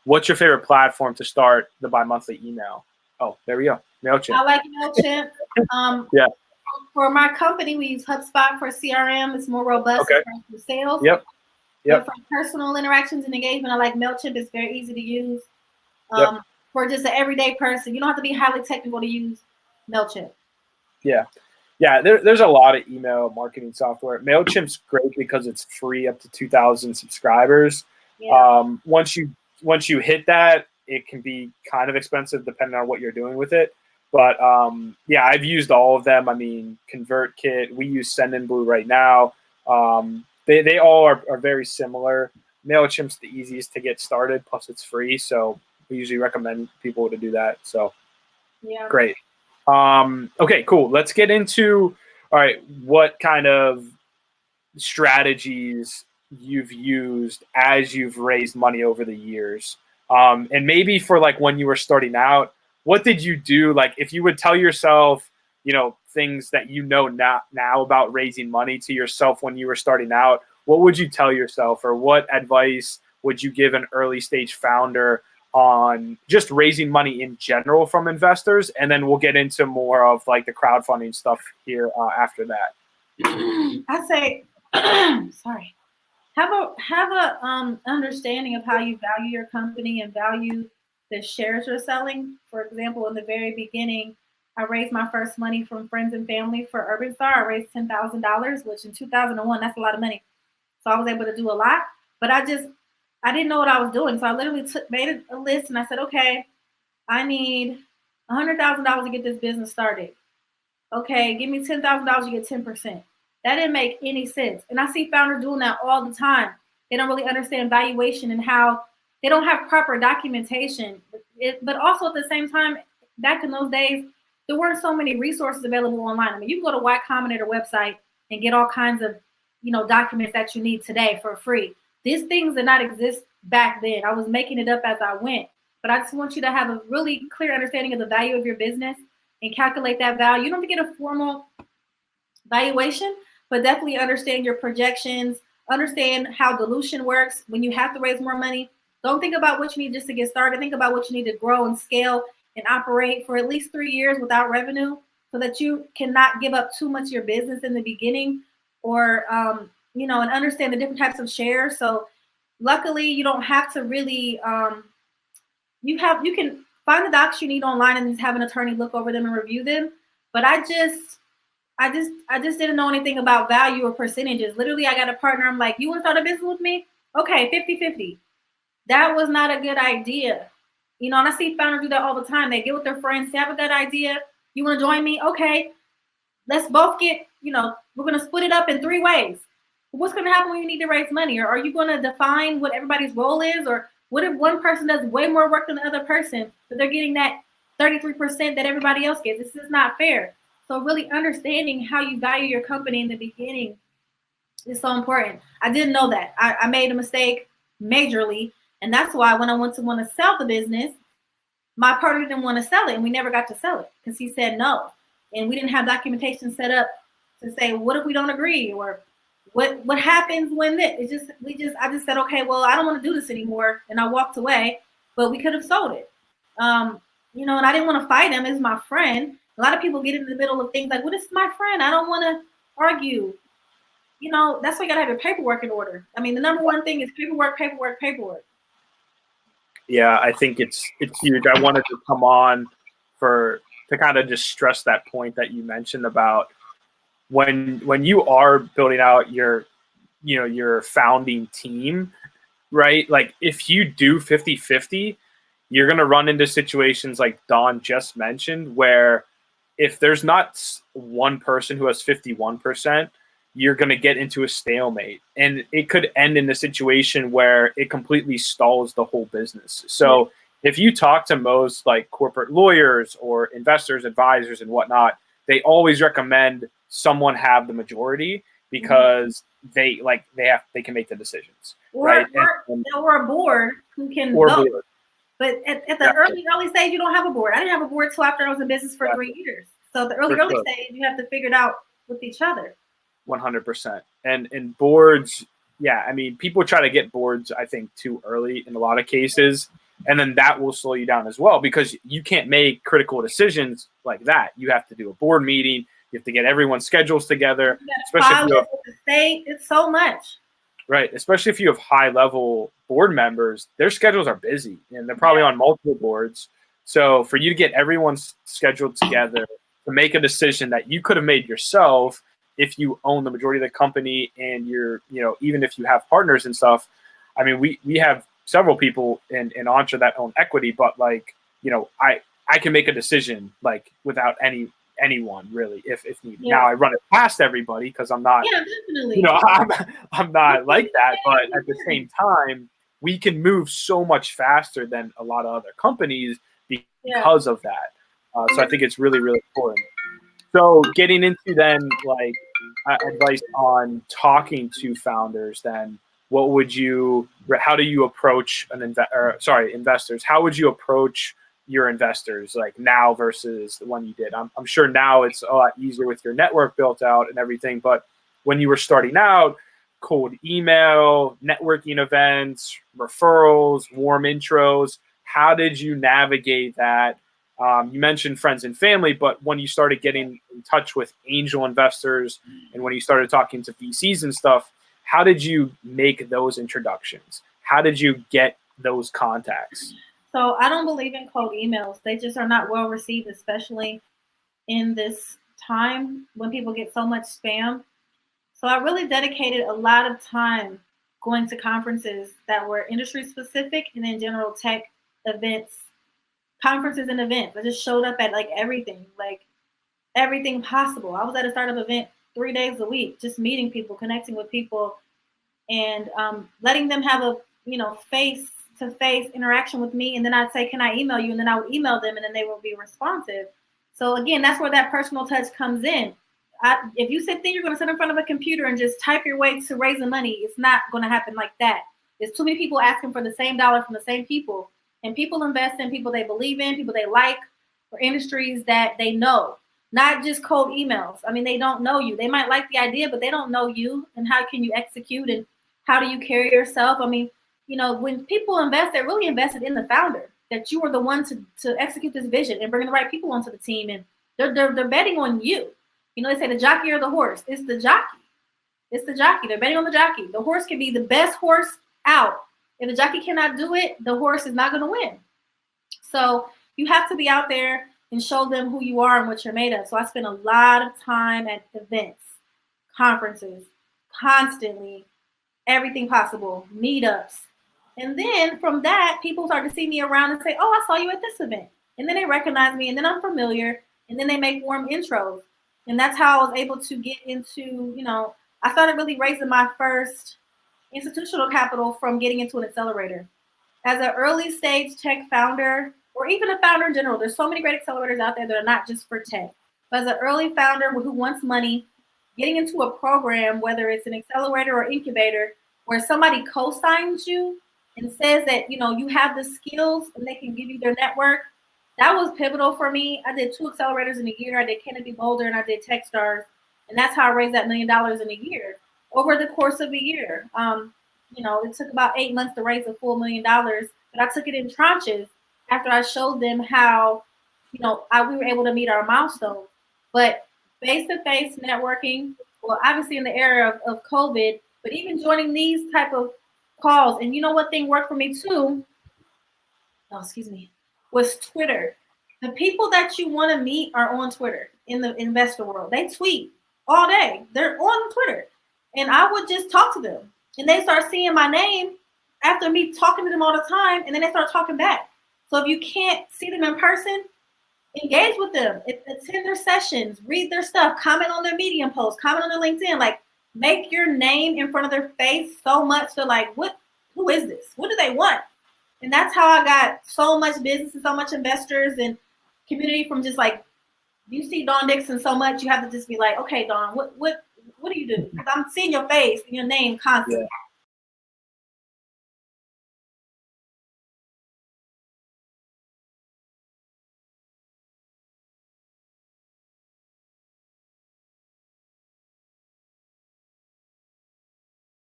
what's your favorite platform to start the bi-monthly email? Oh, there we go. MailChimp. I like MailChimp. Yeah. For my company, we use HubSpot for CRM. It's more robust for sales. Yep. But for personal interactions and engagement, I like MailChimp. It's very easy to use. For just an everyday person, you don't have to be highly technical to use MailChimp. Yeah. There's a lot of email marketing software. MailChimp's great because it's free up to 2,000 subscribers. Yeah. Once you hit that, it can be kind of expensive depending on what you're doing with it. But I've used all of them. I mean, ConvertKit. We use Sendinblue right now. They all are very similar. MailChimp's the easiest to get started. Plus, it's free, so we usually recommend people to do that. So, great. Okay, cool. Let's get into, all right, what kind of strategies you've used as you've raised money over the years. And maybe for like when you were starting out, what did you do? Like if you would tell yourself, things that now about raising money to yourself when you were starting out, what would you tell yourself, or what advice would you give an early stage founder on just raising money in general from investors? And then we'll get into more of like the crowdfunding stuff here after that. I say, sorry, have a understanding of how you value your company and value the shares you're selling. For example, in the very beginning, I raised my first money from friends and family for Urban Star. I raised $10,000, which in 2001, that's a lot of money. So I was able to do a lot, but I didn't know what I was doing. So I literally made a list and I said, okay, I need $100,000 to get this business started. Okay, give me $10,000, you get 10%. That didn't make any sense. And I see founders doing that all the time. They don't really understand valuation and how they don't have proper documentation. But also at the same time, back in those days, there weren't so many resources available online. I mean, you can go to Y Combinator website and get all kinds of, documents that you need today for free. These things did not exist back then. I was making it up as I went. But I just want you to have a really clear understanding of the value of your business and calculate that value. You don't have to get a formal valuation, but definitely understand your projections, understand how dilution works when you have to raise more money. Don't think about what you need just to get started. Think about what you need to grow and scale and operate for at least 3 years without revenue so that you cannot give up too much of your business in the beginning or, and understand the different types of shares. So luckily you don't have to really, you can find the docs you need online and just have an attorney look over them and review them. But I just didn't know anything about value or percentages. Literally, I got a partner. I'm like, you want to start a business with me? Okay, 50-50. That was not a good idea. And I see founders do that all the time. They get with their friends, they have a good idea. You want to join me? Okay, let's both get, we're going to split it up in 3 ways. What's going to happen when you need to raise money? Or are you going to define what everybody's role is? Or what if one person does way more work than the other person, but they're getting that 33% that everybody else gets? This is not fair. So really understanding how you value your company in the beginning is so important. I didn't know that. I made a mistake majorly. And that's why when I want to sell the business, my partner didn't want to sell it. And we never got to sell it because he said no. And we didn't have documentation set up to say, what if we don't agree? Or what happens when this? I just said, okay, well, I don't want to do this anymore. And I walked away, but we could have sold it. And I didn't want to fight him as my friend. A lot of people get in the middle of things like, well, this is my friend. I don't want to argue. That's why you got to have your paperwork in order. I mean, the number one thing is paperwork. Yeah, I think it's huge. I wanted to come on to kind of just stress that point that you mentioned about when you are building out your founding team, right? Like if you do 50-50, you're going to run into situations like Don just mentioned, where if there's not one person who has 51%, you're going to get into a stalemate, and it could end in a situation where it completely stalls the whole business. So if you talk to most like corporate lawyers or investors, advisors and whatnot, they always recommend someone have the majority because they can make the decisions, right? Or a board who can vote. But at the early stage, you don't have a board. I didn't have a board till after I was in business for 3 years. So the early stage, you have to figure it out with each other. 100%. And boards, yeah, I mean, people try to get boards, I think, too early in a lot of cases. And then that will slow you down as well, because you can't make critical decisions like that. You have to do a board meeting. You have to get everyone's schedules together, especially if you have, with the state. It's so much. right, especially if you have high-level board members, their schedules are busy, and they're probably on multiple boards. So for you to get everyone's scheduled together to make a decision that you could have made yourself if you own the majority of the company, and you're, even if you have partners and stuff. I mean, we have several people in Entre that own equity, but like, I can make a decision like without anyone really, if needed. Now I run it past everybody because I'm not, definitely. I'm not like that. But at the same time, we can move so much faster than a lot of other companies because of that. So I think it's really, really important. So getting into then like advice on talking to founders, then how do you approach investors? How would you approach your investors like now versus the one you did? I'm sure now it's a lot easier with your network built out and everything, but when you were starting out, cold email, networking events, referrals, warm intros, how did you navigate that? You mentioned friends and family, but when you started getting in touch with angel investors and when you started talking to VCs and stuff, how did you make those introductions? How did you get those contacts? So I don't believe in cold emails. They just are not well received, especially in this time when people get so much spam. So I really dedicated a lot of time going to conferences that were industry specific and then general tech events, conferences and events. I just showed up at like everything possible. I was at a startup event 3 days a week, just meeting people, connecting with people, and letting them have a face-to-face interaction with me. And then I'd say, "Can I email you?" And then I would email them, and then they would be responsive. So again, that's where that personal touch comes in. If you sit there, you're going to sit in front of a computer and just type your way to raising money. It's not going to happen like that. There's too many people asking for the same dollar from the same people, and people invest in people they believe in, people they like, or industries that they know. Not just cold emails. I mean, they don't know you. They might like the idea, but they don't know you. And how can you execute, and how do you carry yourself? I mean, when people invest, they're really invested in the founder, that you are the one to execute this vision and bring the right people onto the team. And they're betting on you. They say the jockey or the horse. It's the jockey. It's the jockey. They're betting on the jockey. The horse can be the best horse out. If the jockey cannot do it, the horse is not going to win. So you have to be out there and show them who you are and what you're made of. So I spend a lot of time at events, conferences, constantly, everything possible, meetups. And then from that, people start to see me around and say, "Oh, I saw you at this event." And then they recognize me, and then I'm familiar, and then they make warm intros. And that's how I was able to get into, I started really raising my first institutional capital from getting into an accelerator. As an early stage tech founder, or even a founder in general, there's so many great accelerators out there that are not just for tech. But as an early founder who wants money, getting into a program, whether it's an accelerator or incubator, where somebody co-signs you and says that, you have the skills and they can give you their network, that was pivotal for me. I did 2 accelerators in a year. I did Kennedy Boulder and I did Techstars. And that's how I raised that $1 million in a year over the course of a year. It took about 8 months to raise a full $1 million, but I took it in tranches after I showed them how, we were able to meet our milestones. But face-to-face networking, well, obviously in the era of COVID, but even joining these type of calls. And what thing worked for me too, was Twitter. The people that you want to meet are on Twitter in the investor world. They tweet all day. They're on Twitter. And I would just talk to them. And they start seeing my name after me talking to them all the time. And then they start talking back. So if you can't see them in person, engage with them. Attend their sessions. Read their stuff. Comment on their Medium posts. Comment on their LinkedIn. Like, make your name in front of their face so much they're like, who is this? What do they want? And that's how I got so much business and so much investors and community from just like, you see Dawn Dickson so much, you have to just be like, "Okay, Dawn, what do you do?" Because I'm seeing your face and your name constantly.